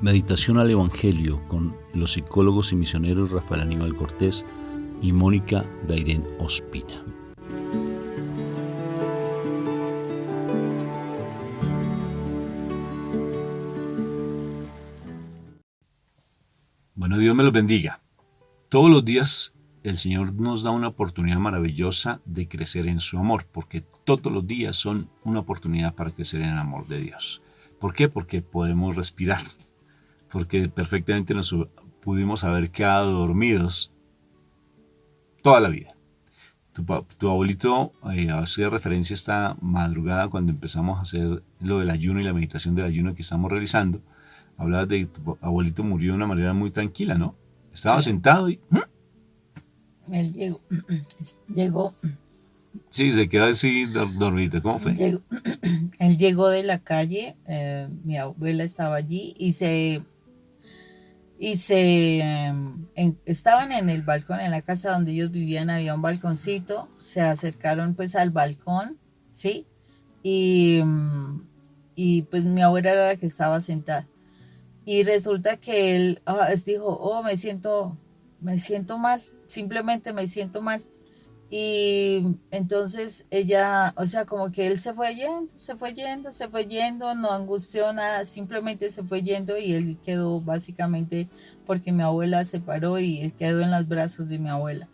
Meditación al Evangelio con los psicólogos y misioneros Rafael Aníbal Cortés y Mónica Dairén Ospina. Bueno, Dios me los bendiga. Todos los días el Señor nos da una oportunidad maravillosa de crecer en su amor, porque todos los días son una oportunidad para crecer en el amor de Dios. ¿Por qué? Porque podemos respirar, porque perfectamente nos pudimos haber quedado dormidos toda la vida. Tu abuelito hacía referencia esta madrugada cuando empezamos a hacer lo del ayuno y la meditación del ayuno que estamos realizando. Hablabas de que tu abuelito murió de una manera muy tranquila, ¿no? Estaba sentado y... Él llegó. Sí, se quedó así dormido. ¿Cómo fue? Él llegó de la calle, mi abuela estaba allí estaban en el balcón, en la casa donde ellos vivían había un balconcito, se acercaron pues al balcón, ¿sí? Y pues mi abuela era la que estaba sentada. Y resulta que él dijo, me siento mal, simplemente me siento mal. Y entonces ella, como que él se fue yendo, no angustió nada, simplemente se fue yendo y él quedó básicamente porque mi abuela se paró y él quedó en los brazos de mi abuela.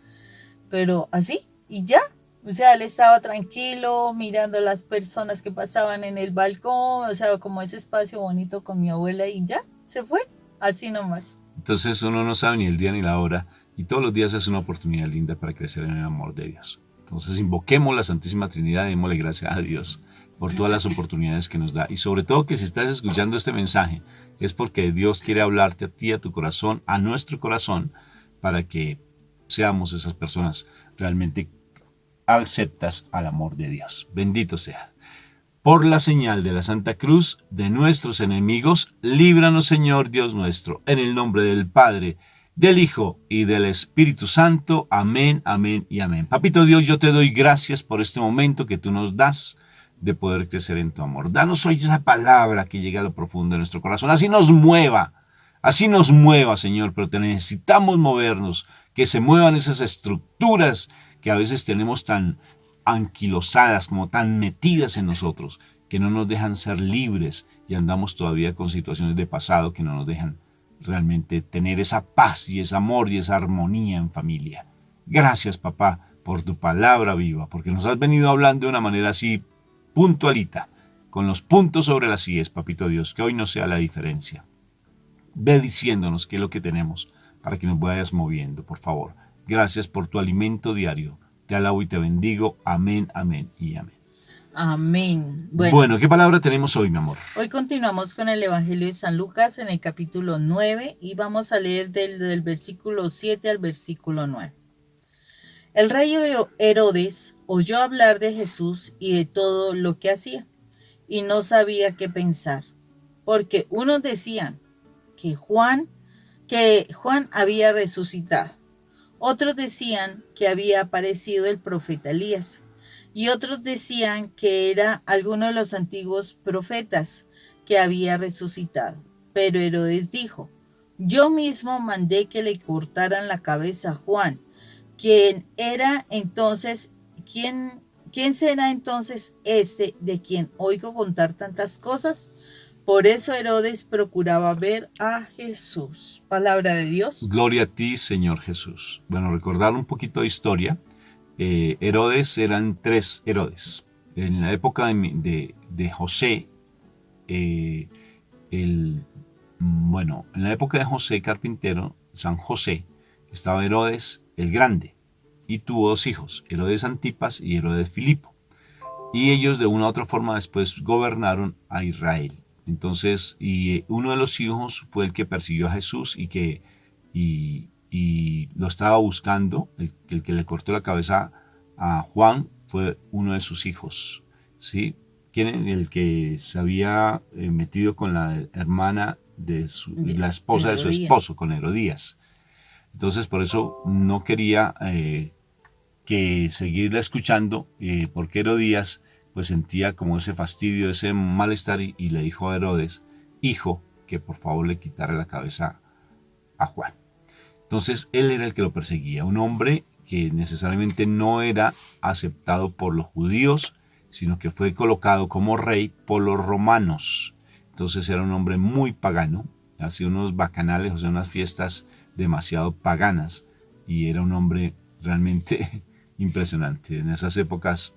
Pero así, y ya, él estaba tranquilo mirando las personas que pasaban en el balcón, como ese espacio bonito con mi abuela y ya, se fue, así nomás. Entonces uno no sabe ni el día ni la hora y todos los días es una oportunidad linda para crecer en el amor de Dios. Entonces invoquemos la Santísima Trinidad y démosle gracias a Dios por todas las oportunidades que nos da. Y sobre todo que si estás escuchando este mensaje es porque Dios quiere hablarte a ti, a tu corazón, a nuestro corazón, para que seamos esas personas realmente aceptas al amor de Dios. Bendito sea. Por la señal de la Santa Cruz de nuestros enemigos, líbranos, Señor Dios nuestro, en el nombre del Padre, del Hijo y del Espíritu Santo. Amén, amén y amén. Papito Dios, yo te doy gracias por este momento que tú nos das de poder crecer en tu amor. Danos hoy esa palabra que llegue a lo profundo de nuestro corazón. Así nos mueva, Señor, pero te necesitamos movernos, que se muevan esas estructuras que a veces tenemos tan anquilosadas, como tan metidas en nosotros, que no nos dejan ser libres y andamos todavía con situaciones de pasado que no nos dejan realmente tener esa paz y ese amor y esa armonía en familia. Gracias, papá, por tu palabra viva, porque nos has venido hablando de una manera así puntualita, con los puntos sobre las IES, papito Dios, que hoy no sea la diferencia. Ve diciéndonos qué es lo que tenemos para que nos vayas moviendo, por favor. Gracias por tu alimento diario. Te alabo y te bendigo. Amén, amén y amén. Amén. Bueno, ¿qué palabra tenemos hoy, mi amor? Hoy continuamos con el Evangelio de San Lucas en el capítulo 9 y vamos a leer del versículo 7 al versículo 9. El rey Herodes oyó hablar de Jesús y de todo lo que hacía y no sabía qué pensar, porque unos decían que Juan había resucitado. Otros decían que había aparecido el profeta Elías, y otros decían que era alguno de los antiguos profetas que había resucitado. Pero Herodes dijo, yo mismo mandé que le cortaran la cabeza a Juan. ¿Quién será entonces este de quien oigo contar tantas cosas? Por eso Herodes procuraba ver a Jesús. Palabra de Dios. Gloria a ti, Señor Jesús. Bueno, recordar un poquito de historia. Herodes eran 3 Herodes. En la época de José, en la época de José Carpintero, San José, estaba Herodes el Grande y tuvo 2 hijos, Herodes Antipas y Herodes Filipo. Y ellos de una u otra forma después gobernaron a Israel. Entonces, y uno de los hijos fue el que persiguió a Jesús y lo estaba buscando. El que le cortó la cabeza a Juan fue uno de sus hijos, ¿sí? El que se había metido con la hermana de la esposa de su esposo, con Herodías. Entonces, por eso no quería que seguirla escuchando, porque Herodías pues sentía como ese fastidio, ese malestar y le dijo a Herodes, hijo, que por favor le quitara la cabeza a Juan. Entonces él era el que lo perseguía, un hombre que necesariamente no era aceptado por los judíos, sino que fue colocado como rey por los romanos. Entonces era un hombre muy pagano, hacía unos bacanales, o sea, unas fiestas demasiado paganas, y era un hombre realmente impresionante. En esas épocas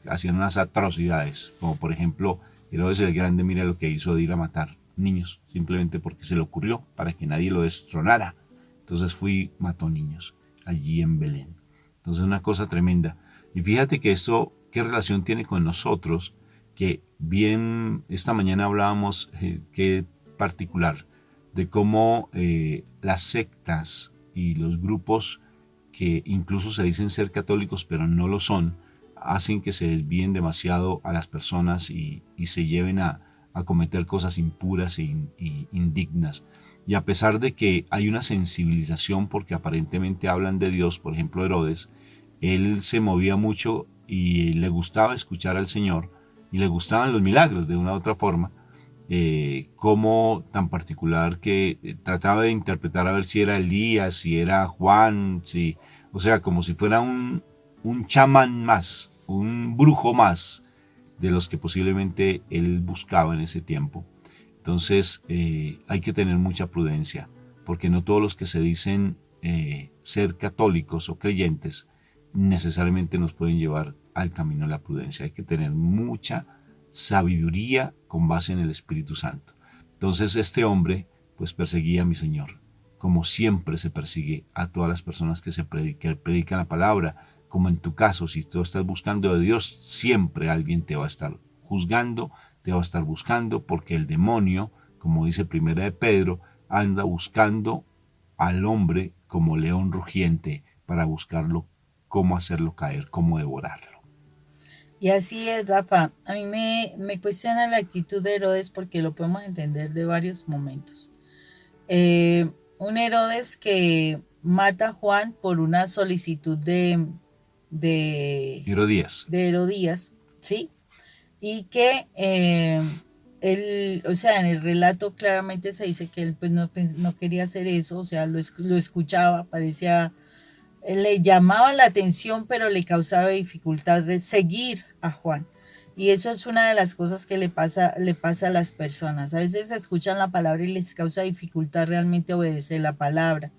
hacían unas atrocidades, como por ejemplo, Herodes el Grande, mira lo que hizo de ir a matar niños, simplemente porque se le ocurrió, para que nadie lo destronara. Entonces mató niños allí en Belén. Entonces una cosa tremenda. Y fíjate que esto, ¿qué relación tiene con nosotros? Que bien, esta mañana hablábamos, qué particular, de cómo las sectas y los grupos que incluso se dicen ser católicos pero no lo son, hacen que se desvíen demasiado a las personas y se lleven a cometer cosas impuras e indignas. Y a pesar de que hay una sensibilización porque aparentemente hablan de Dios, por ejemplo Herodes, él se movía mucho y le gustaba escuchar al Señor y le gustaban los milagros de una u otra forma, como tan particular que trataba de interpretar a ver si era Elías, si era Juan, o sea, como si fuera un chamán más, un brujo más de los que posiblemente él buscaba en ese tiempo. Entonces hay que tener mucha prudencia, porque no todos los que se dicen ser católicos o creyentes necesariamente nos pueden llevar al camino de la prudencia. Hay que tener mucha sabiduría con base en el Espíritu Santo. Entonces este hombre pues perseguía a mi Señor, como siempre se persigue a todas las personas que predican la palabra, como en tu caso, si tú estás buscando de Dios, siempre alguien te va a estar juzgando, te va a estar buscando, porque el demonio, como dice Primera de Pedro, anda buscando al hombre como león rugiente para buscarlo, cómo hacerlo caer, cómo devorarlo. Y así es, Rafa. A mí me cuestiona la actitud de Herodes porque lo podemos entender de varios momentos. Un Herodes que mata a Juan por una solicitud de Herodías. Herodías, ¿sí? Y que él, o sea, en el relato claramente se dice que él pues no quería hacer eso, o sea, lo escuchaba, parecía, le llamaba la atención, pero le causaba dificultad seguir a Juan. Y eso es una de las cosas que le pasa a las personas. A veces escuchan la palabra y les causa dificultad realmente obedecer la palabra.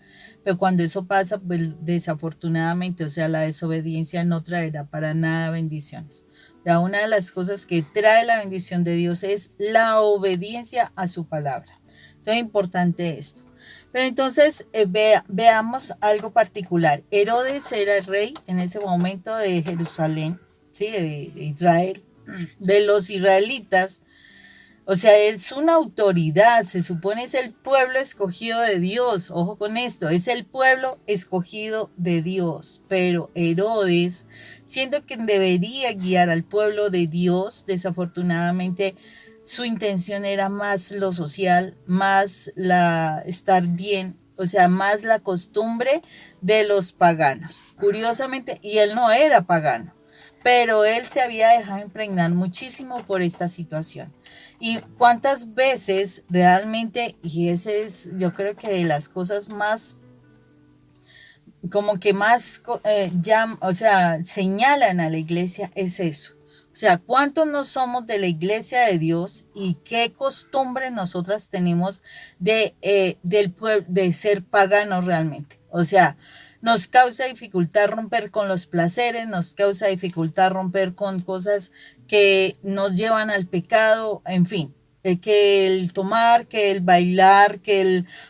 Pero cuando eso pasa, pues desafortunadamente, o sea, la desobediencia no traerá para nada bendiciones. Ya una de las cosas que trae la bendición de Dios es la obediencia a su palabra. Entonces es importante esto. Pero entonces veamos algo particular. Herodes era el rey en ese momento de Jerusalén, ¿sí? de Israel, de los israelitas. O sea, es una autoridad, se supone es el pueblo escogido de Dios. Ojo con esto, es el pueblo escogido de Dios. Pero Herodes, siendo quien debería guiar al pueblo de Dios, desafortunadamente su intención era más lo social, más estar bien, o sea, más la costumbre de los paganos. Curiosamente, y él no era pagano, pero él se había dejado impregnar muchísimo por esta situación. Y cuántas veces realmente, y ese es, yo creo que de las cosas más, como que más, o sea, señalan a la iglesia, es eso. O sea, ¿cuántos no somos de la iglesia de Dios y qué costumbre nosotras tenemos de ser paganos realmente? O sea, nos causa dificultad romper con los placeres, nos causa dificultad romper con cosas que nos llevan al pecado, en fin, que el tomar, que el bailar,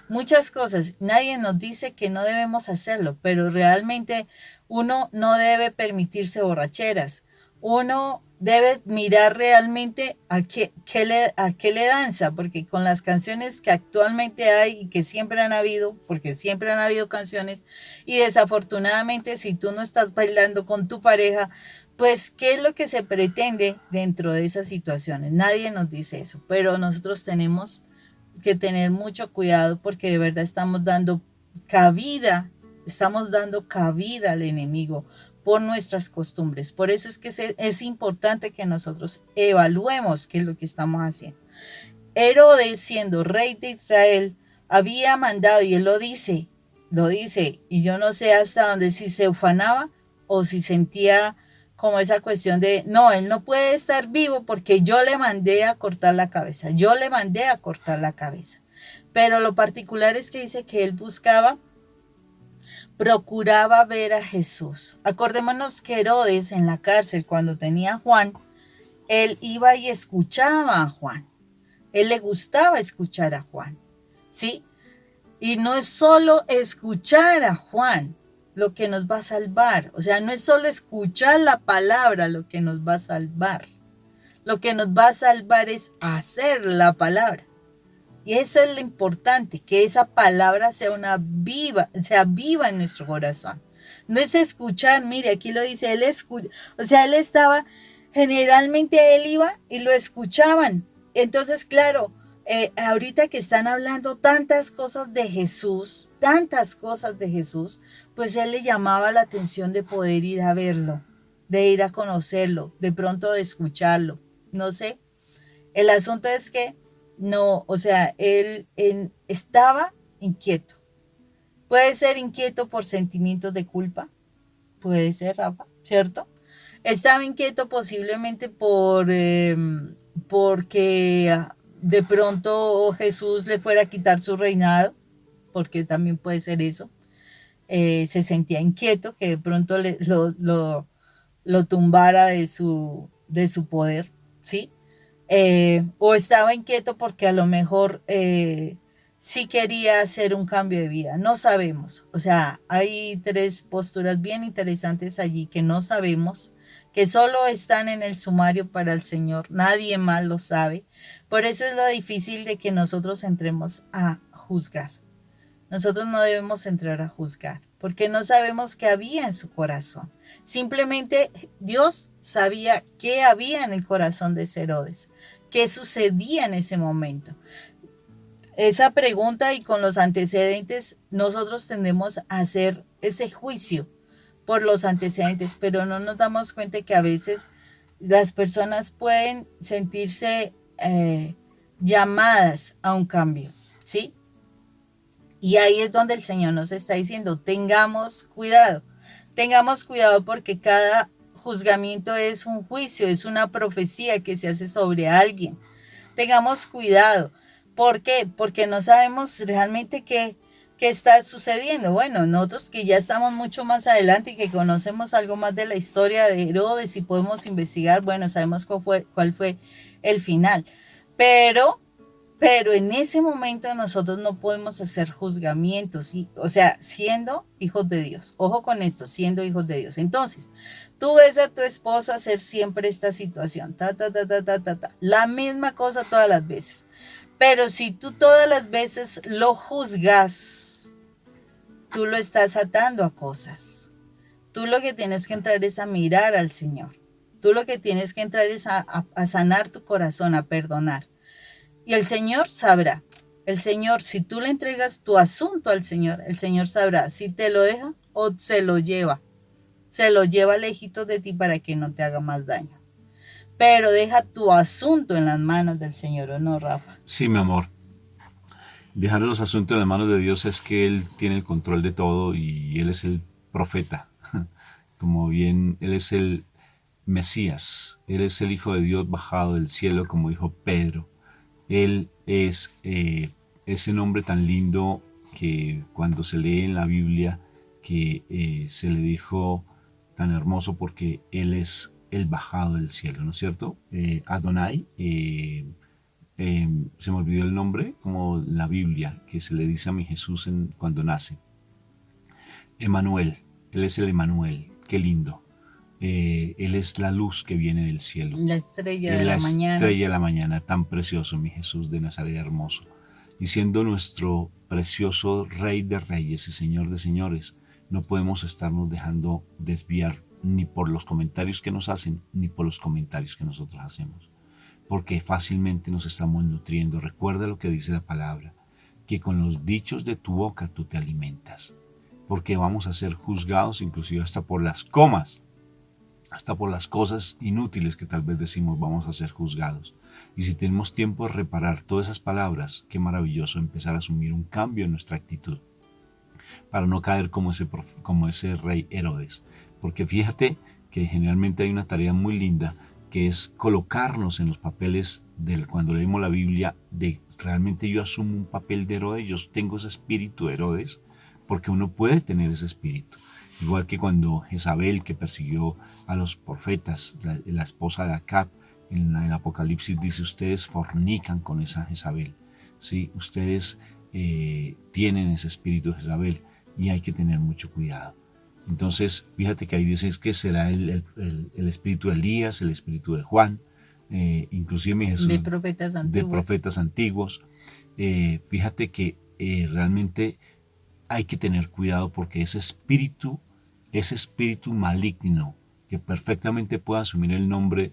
muchas cosas. Nadie nos dice que no debemos hacerlo, pero realmente uno no debe permitirse borracheras. Uno debe mirar realmente a qué le danza, porque con las canciones que actualmente hay y que siempre han habido, porque siempre han habido canciones, y desafortunadamente si tú no estás bailando con tu pareja, pues ¿qué es lo que se pretende dentro de esas situaciones? Nadie nos dice eso, pero nosotros tenemos que tener mucho cuidado porque de verdad estamos dando cabida al enemigo. por nuestras costumbres. Por eso es que es importante que nosotros evaluemos qué es lo que estamos haciendo. Herodes, siendo rey de Israel, había mandado, y él lo dice, y yo no sé hasta dónde, si se ufanaba o si sentía como esa cuestión de, no, él no puede estar vivo porque yo le mandé a cortar la cabeza, Pero lo particular es que dice que él procuraba ver a Jesús. Acordémonos que Herodes en la cárcel, cuando tenía a Juan, él iba y escuchaba a Juan. Él le gustaba escuchar a Juan, ¿sí? Y no es solo escuchar a Juan lo que nos va a salvar. O sea, no es solo escuchar la palabra lo que nos va a salvar. Lo que nos va a salvar es hacer la palabra. Y eso es lo importante, que esa palabra sea viva en nuestro corazón. No es escuchar, mire, aquí lo dice, él escucha, o sea, generalmente él iba y lo escuchaban. Entonces, claro, ahorita que están hablando tantas cosas de Jesús, pues él le llamaba la atención de poder ir a verlo, de ir a conocerlo, de pronto de escucharlo, no sé. El asunto es que no, o sea, él estaba inquieto. Puede ser inquieto por sentimientos de culpa, puede ser, Rafa, ¿cierto? Estaba inquieto posiblemente porque de pronto Jesús le fuera a quitar su reinado, porque también puede ser eso. Se sentía inquieto, que de pronto lo tumbara de su poder, ¿sí? O estaba inquieto porque a lo mejor sí quería hacer un cambio de vida, no sabemos. O sea, hay tres posturas bien interesantes allí que no sabemos, que solo están en el sumario para el Señor, nadie más lo sabe. Por eso es lo difícil de que nosotros entremos a juzgar. Nosotros no debemos entrar a juzgar, porque no sabemos qué había en su corazón. Simplemente Dios sabía qué había en el corazón de Herodes, qué sucedía en ese momento. Esa pregunta y con los antecedentes, nosotros tendemos a hacer ese juicio por los antecedentes, pero no nos damos cuenta que a veces las personas pueden sentirse llamadas a un cambio, ¿sí? Y ahí es donde el Señor nos está diciendo, tengamos cuidado porque cada juzgamiento es un juicio, es una profecía que se hace sobre alguien. Tengamos cuidado. ¿Por qué? Porque no sabemos realmente qué está sucediendo. Bueno, nosotros que ya estamos mucho más adelante y que conocemos algo más de la historia de Herodes y podemos investigar, bueno, sabemos cuál fue el final. Pero en ese momento nosotros no podemos hacer juzgamientos, ¿sí? O sea, siendo hijos de Dios. Ojo con esto, siendo hijos de Dios. Entonces, tú ves a tu esposo hacer siempre esta situación, la misma cosa todas las veces. Pero si tú todas las veces lo juzgas, tú lo estás atando a cosas. Tú lo que tienes que entrar es a mirar al Señor. Tú lo que tienes que entrar es a sanar tu corazón, a perdonar. Y el Señor sabrá. El Señor, si tú le entregas tu asunto al Señor, el Señor sabrá si te lo deja o se lo lleva. Se lo lleva lejitos de ti para que no te haga más daño. Pero deja tu asunto en las manos del Señor, ¿o no, Rafa? Sí, mi amor. Dejar los asuntos en las manos de Dios es que Él tiene el control de todo y Él es el profeta. Como bien, Él es el Mesías. Él es el Hijo de Dios bajado del cielo, como dijo Pedro. Él es ese nombre tan lindo que cuando se lee en la Biblia que se le dijo tan hermoso porque Él es el bajado del cielo, ¿no es cierto? Adonai, se me olvidó el nombre, como la Biblia que se le dice a mi Jesús cuando nace. Emanuel, Él es el Emanuel, qué lindo. Él es la luz que viene del cielo. La estrella de la mañana. La estrella de la mañana, tan precioso, mi Jesús de Nazaret hermoso. Y siendo nuestro precioso Rey de Reyes y Señor de Señores, no podemos estarnos dejando desviar ni por los comentarios que nos hacen, ni por los comentarios que nosotros hacemos. Porque fácilmente nos estamos nutriendo. Recuerda lo que dice la palabra, que con los dichos de tu boca tú te alimentas. porque vamos a ser juzgados inclusive hasta por las comas, hasta por las cosas inútiles que tal vez decimos vamos a ser juzgados. Y si tenemos tiempo de reparar todas esas palabras, qué maravilloso empezar a asumir un cambio en nuestra actitud para no caer como ese rey Herodes. Porque fíjate que generalmente hay una tarea muy linda que es colocarnos en los papeles cuando leemos la Biblia, de realmente yo asumo un papel de Herodes, yo tengo ese espíritu de Herodes, porque uno puede tener ese espíritu. Igual que cuando Jezabel, que persiguió a los profetas, la esposa de Acab, en el Apocalipsis dice, ustedes fornican con esa Jezabel, ¿sí? Ustedes tienen ese espíritu de Jezabel y hay que tener mucho cuidado. Entonces, fíjate que ahí dices que será el espíritu de Elías, el espíritu de Juan, inclusive mi Jesús, de profetas antiguos. Fíjate que realmente hay que tener cuidado porque ese espíritu maligno que perfectamente puede asumir el nombre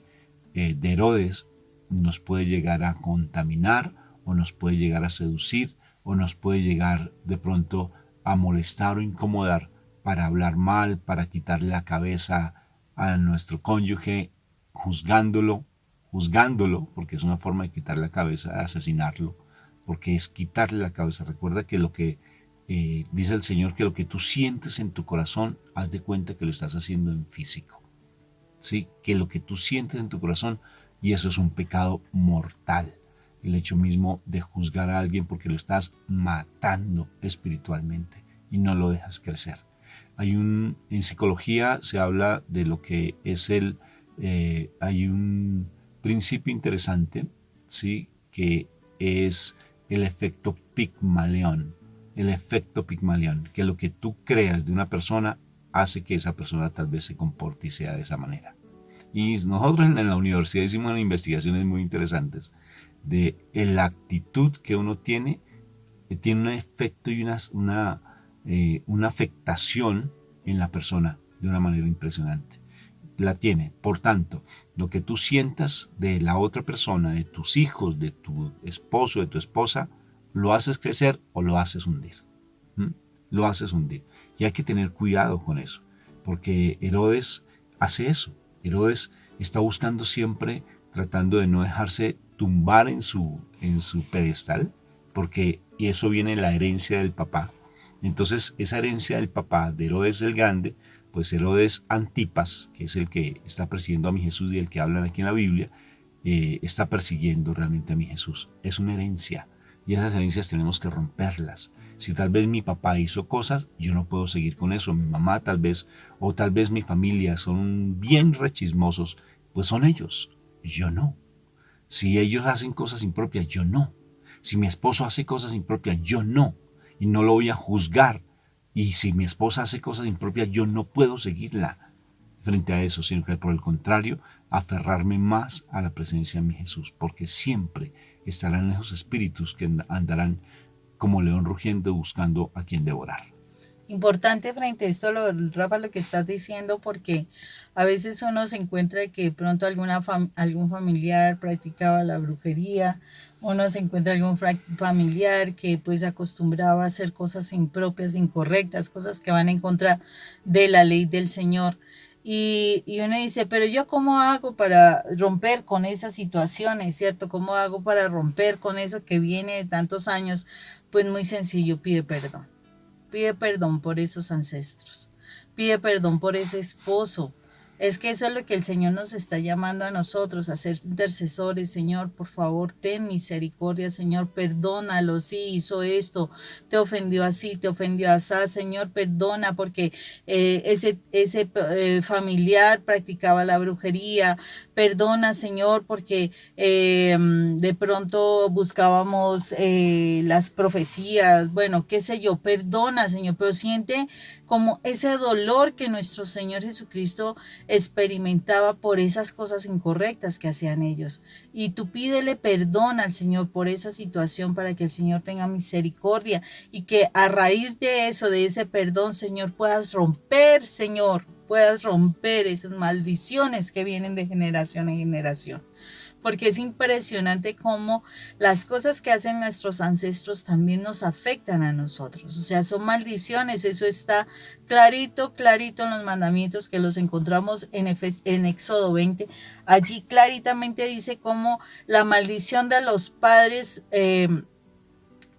de Herodes, nos puede llegar a contaminar o nos puede llegar a seducir o nos puede llegar de pronto a molestar o incomodar para hablar mal, para quitarle la cabeza a nuestro cónyuge, juzgándolo, porque es una forma de quitarle la cabeza, de asesinarlo, porque es quitarle la cabeza. Recuerda que lo que dice el Señor, que lo que tú sientes en tu corazón, haz de cuenta que lo estás haciendo en físico. ¿Sí? Que lo que tú sientes en tu corazón, y eso es un pecado mortal. El hecho mismo de juzgar a alguien porque lo estás matando espiritualmente y no lo dejas crecer. En psicología se habla de lo que es hay un principio interesante, ¿sí? Que es el efecto Pigmalión. El efecto Pigmalión, que lo que tú creas de una persona hace que esa persona tal vez se comporte y sea de esa manera. Y nosotros en la universidad hicimos investigaciones muy interesantes de la actitud que uno tiene un efecto y una afectación en la persona de una manera impresionante. La tiene. Por tanto, lo que tú sientas de la otra persona, de tus hijos, de tu esposo, de tu esposa, lo haces crecer o lo haces hundir. Lo haces hundir. Y hay que tener cuidado con eso, porque Herodes hace eso. Herodes está buscando siempre, tratando de no dejarse tumbar en su pedestal, porque eso viene en la herencia del papá. Entonces, esa herencia del papá de Herodes el Grande, pues Herodes Antipas, que es el que está persiguiendo a mi Jesús y el que hablan aquí en la Biblia, está persiguiendo realmente a mi Jesús. Es una herencia. Y esas herencias tenemos que romperlas. Si tal vez mi papá hizo cosas, yo no puedo seguir con eso. Mi mamá tal vez, o tal vez mi familia son bien rechismosos, pues son ellos. Yo no. Si ellos hacen cosas impropias, yo no. Si mi esposo hace cosas impropias, yo no. Y no lo voy a juzgar. Y si mi esposa hace cosas impropias, yo no puedo seguirla frente a eso, sino que por el contrario, aferrarme más a la presencia de mi Jesús, porque siempre estarán esos espíritus que andarán como león rugiendo buscando a quien devorar. Importante frente a esto, Rafa, lo que estás diciendo, porque a veces uno se encuentra que de pronto algún familiar practicaba la brujería, uno se encuentra algún familiar que pues acostumbraba a hacer cosas impropias, incorrectas, cosas que van en contra de la ley del Señor. Y uno dice, pero yo cómo hago para romper con esas situaciones, ¿cierto? ¿Cómo hago para romper con eso que viene de tantos años? Pues muy sencillo, pide perdón. Pide perdón por esos ancestros. Pide perdón por ese esposo. Es que eso es lo que el Señor nos está llamando a nosotros, a ser intercesores. Señor, por favor, ten misericordia. Señor, perdónalo. Sí, hizo esto, te ofendió así, te ofendió así. Señor, perdona porque ese familiar practicaba la brujería. Perdona, Señor, porque de pronto buscábamos las profecías. Bueno, qué sé yo, perdona, Señor, pero siente como ese dolor que nuestro Señor Jesucristo experimentaba por esas cosas incorrectas que hacían ellos. Y tú pídele perdón al Señor por esa situación para que el Señor tenga misericordia y que a raíz de eso, de ese perdón, Señor, puedas romper, Señor, puedas romper esas maldiciones que vienen de generación en generación. porque es impresionante cómo las cosas que hacen nuestros ancestros también nos afectan a nosotros. O sea, son maldiciones, eso está clarito, clarito en los mandamientos que los encontramos en Éxodo 20. Allí claritamente dice cómo la maldición de los padres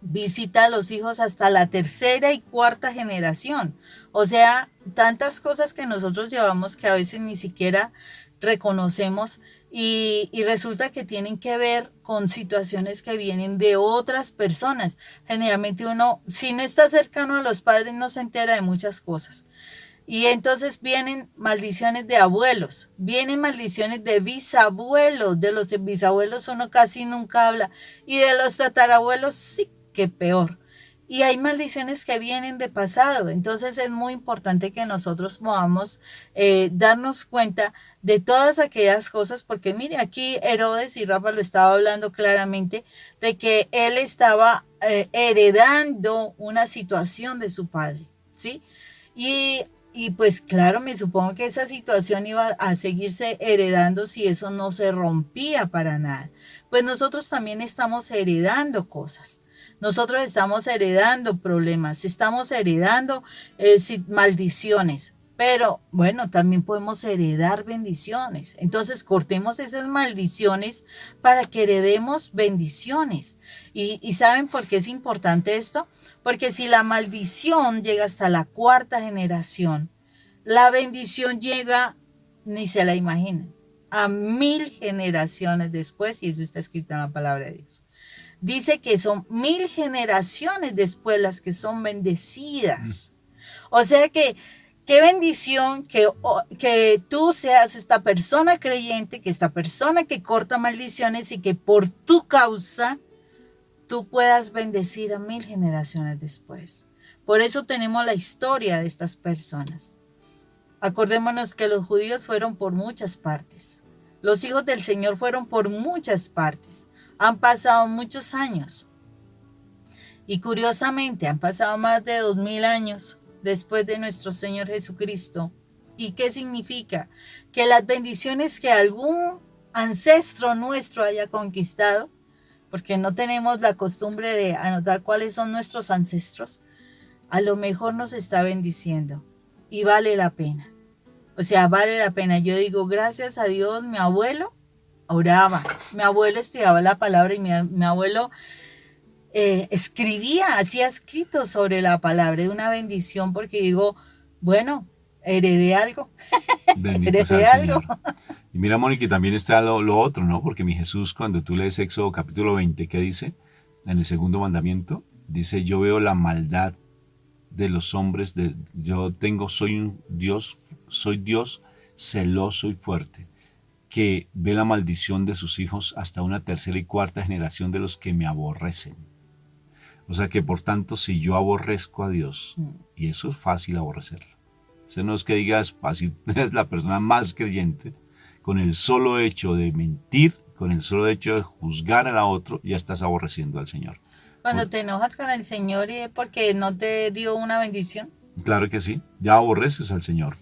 visita a los hijos hasta la tercera y cuarta generación. O sea, tantas cosas que nosotros llevamos que a veces ni siquiera reconocemos y resulta que tienen que ver con situaciones que vienen de otras personas. Generalmente uno, si no está cercano a los padres, no se entera de muchas cosas. Y entonces vienen maldiciones de abuelos, vienen maldiciones de bisabuelos, de los bisabuelos uno casi nunca habla, y de los tatarabuelos sí que peor. Y hay maldiciones que vienen de pasado, entonces es muy importante que nosotros podamos darnos cuenta de todas aquellas cosas, porque mire, aquí Herodes, y Rafa lo estaba hablando claramente, de que él estaba heredando una situación de su padre, ¿sí? Y pues claro, me supongo que esa situación iba a seguirse heredando si eso no se rompía para nada. Pues nosotros también estamos heredando cosas. Nosotros estamos heredando problemas, estamos heredando maldiciones, pero bueno, también podemos heredar bendiciones. Entonces cortemos esas maldiciones para que heredemos bendiciones. ¿Y saben por qué es importante esto? Porque si la maldición llega hasta la cuarta generación, la bendición llega, ni se la imaginan, a 1000 generaciones después, y eso está escrito en la palabra de Dios. Dice que son 1000 generaciones después las que son bendecidas. O sea que, qué bendición que tú seas esta persona creyente, que esta persona que corta maldiciones y que por tu causa tú puedas bendecir a 1000 generaciones después. Por eso tenemos la historia de estas personas. Acordémonos que los judíos fueron por muchas partes. Los hijos del Señor fueron por muchas partes. Han pasado muchos años. Y curiosamente han pasado más de 2000 años después de nuestro Señor Jesucristo. ¿Y qué significa? Que las bendiciones que algún ancestro nuestro haya conquistado, porque no tenemos la costumbre de anotar cuáles son nuestros ancestros, a lo mejor nos está bendiciendo y vale la pena. O sea, vale la pena. Yo digo, gracias a Dios, mi abuelo oraba, mi abuelo estudiaba la palabra y mi abuelo escribía, hacía escritos sobre la palabra. Es una bendición porque digo, bueno, heredé algo. Bendito sea el Señor. Y mira, Mónica, también está lo otro, ¿no? Porque mi Jesús, cuando tú lees Éxodo capítulo 20, ¿qué dice? En el segundo mandamiento, dice, yo veo la maldad de los hombres, soy Dios celoso y fuerte, que ve la maldición de sus hijos hasta una tercera y cuarta generación de los que me aborrecen. O sea que por tanto, si yo aborrezco a Dios, y eso es fácil aborrecerlo, o no es que digas, así eres la persona más creyente, con el solo hecho de mentir, con el solo hecho de juzgar a la otro, ya estás aborreciendo al Señor. Cuando te enojas con el Señor y es porque no te dio una bendición. Claro que sí, ya aborreces al Señor.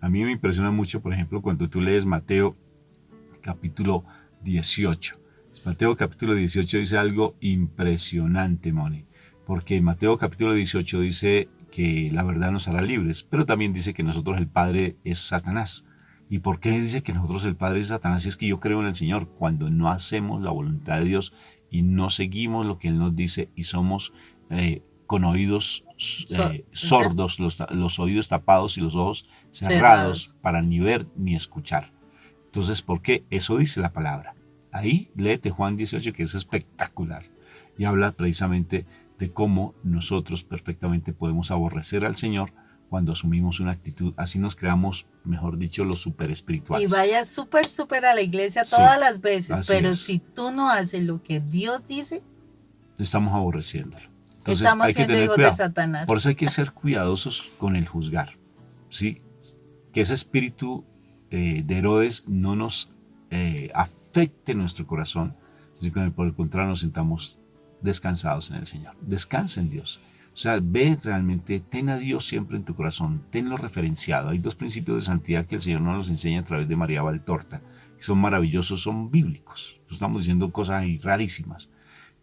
A mí me impresiona mucho, por ejemplo, cuando tú lees Mateo capítulo 18. Mateo capítulo 18 dice algo impresionante, Moni, porque Mateo capítulo 18 dice que la verdad nos hará libres, pero también dice que nosotros el Padre es Satanás. ¿Y por qué dice que nosotros el Padre es Satanás? Si es que yo creo en el Señor, cuando no hacemos la voluntad de Dios y no seguimos lo que Él nos dice y somos con oídos sordos, los oídos tapados y los ojos cerrados para ni ver ni escuchar. Entonces, ¿por qué? Eso dice la palabra. Ahí léete Juan 18, que es espectacular, y habla precisamente de cómo nosotros perfectamente podemos aborrecer al Señor cuando asumimos una actitud, así nos creamos, mejor dicho, los super espirituales. Y vayas súper a la iglesia todas las veces, pero si tú no haces lo que Dios dice, estamos aborreciéndolo. Entonces estamos hay que siendo tener hijos cuidado. de Satanás. Por eso hay que ser cuidadosos con el juzgar, ¿sí? Que ese espíritu de Herodes no nos afecte nuestro corazón, sino que por el contrario nos sintamos descansados en el Señor. Descansa en Dios. O sea, ve realmente, ten a Dios siempre en tu corazón, tenlo referenciado. Hay dos principios de santidad que el Señor nos los enseña a través de María Valtorta, son maravillosos, son bíblicos. Estamos diciendo cosas ahí rarísimas.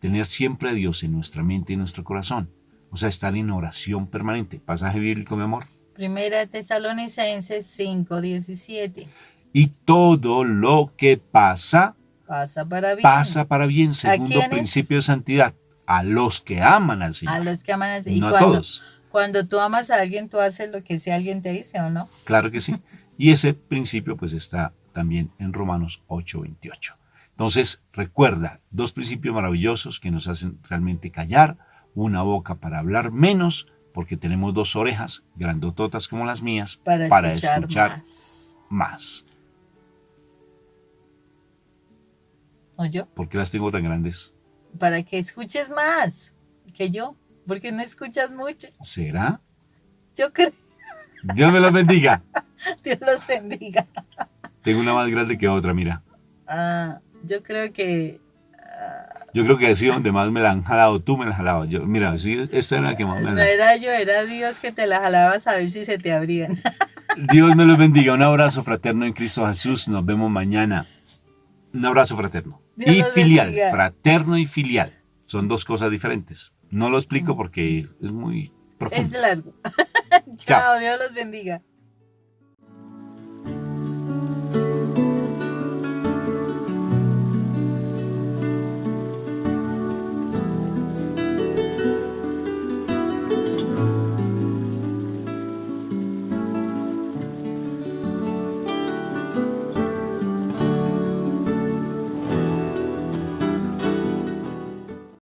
Tener siempre a Dios en nuestra mente y en nuestro corazón. O sea, estar en oración permanente. Pasaje bíblico, mi amor. Primera Tesalonicenses 5:17. Y todo lo que pasa Pasa para bien. pasa para bien, segundo quiénes? principio de santidad. A los que aman al Señor. A los que aman al Señor. No Y a todos. cuando tú amas a alguien, tú haces lo que ese alguien te dice, ¿o no? Claro que sí. Y ese principio pues está también en Romanos 8:28. Entonces, recuerda, dos principios maravillosos que nos hacen realmente callar, una boca para hablar menos, porque tenemos dos orejas grandototas como las mías para escuchar más. ¿O yo? ¿Por qué las tengo tan grandes? Para que escuches más que yo, porque no escuchas mucho. ¿Será? Yo creo. Dios me los bendiga. Dios los bendiga. Tengo una más grande que otra, mira. Yo creo que... Yo creo que así donde más me la han jalado, tú me la jalabas. Mira, sí, esta era la que más me no la... era yo, era Dios que te la jalabas a ver si se te abrían. Dios me los bendiga. Un abrazo fraterno en Cristo Jesús. Nos vemos mañana. Un abrazo fraterno. Dios Y los filial. bendiga. Fraterno y filial. Son dos cosas diferentes. No lo explico porque es muy profundo. Es largo. Chao. Chao, Dios los bendiga.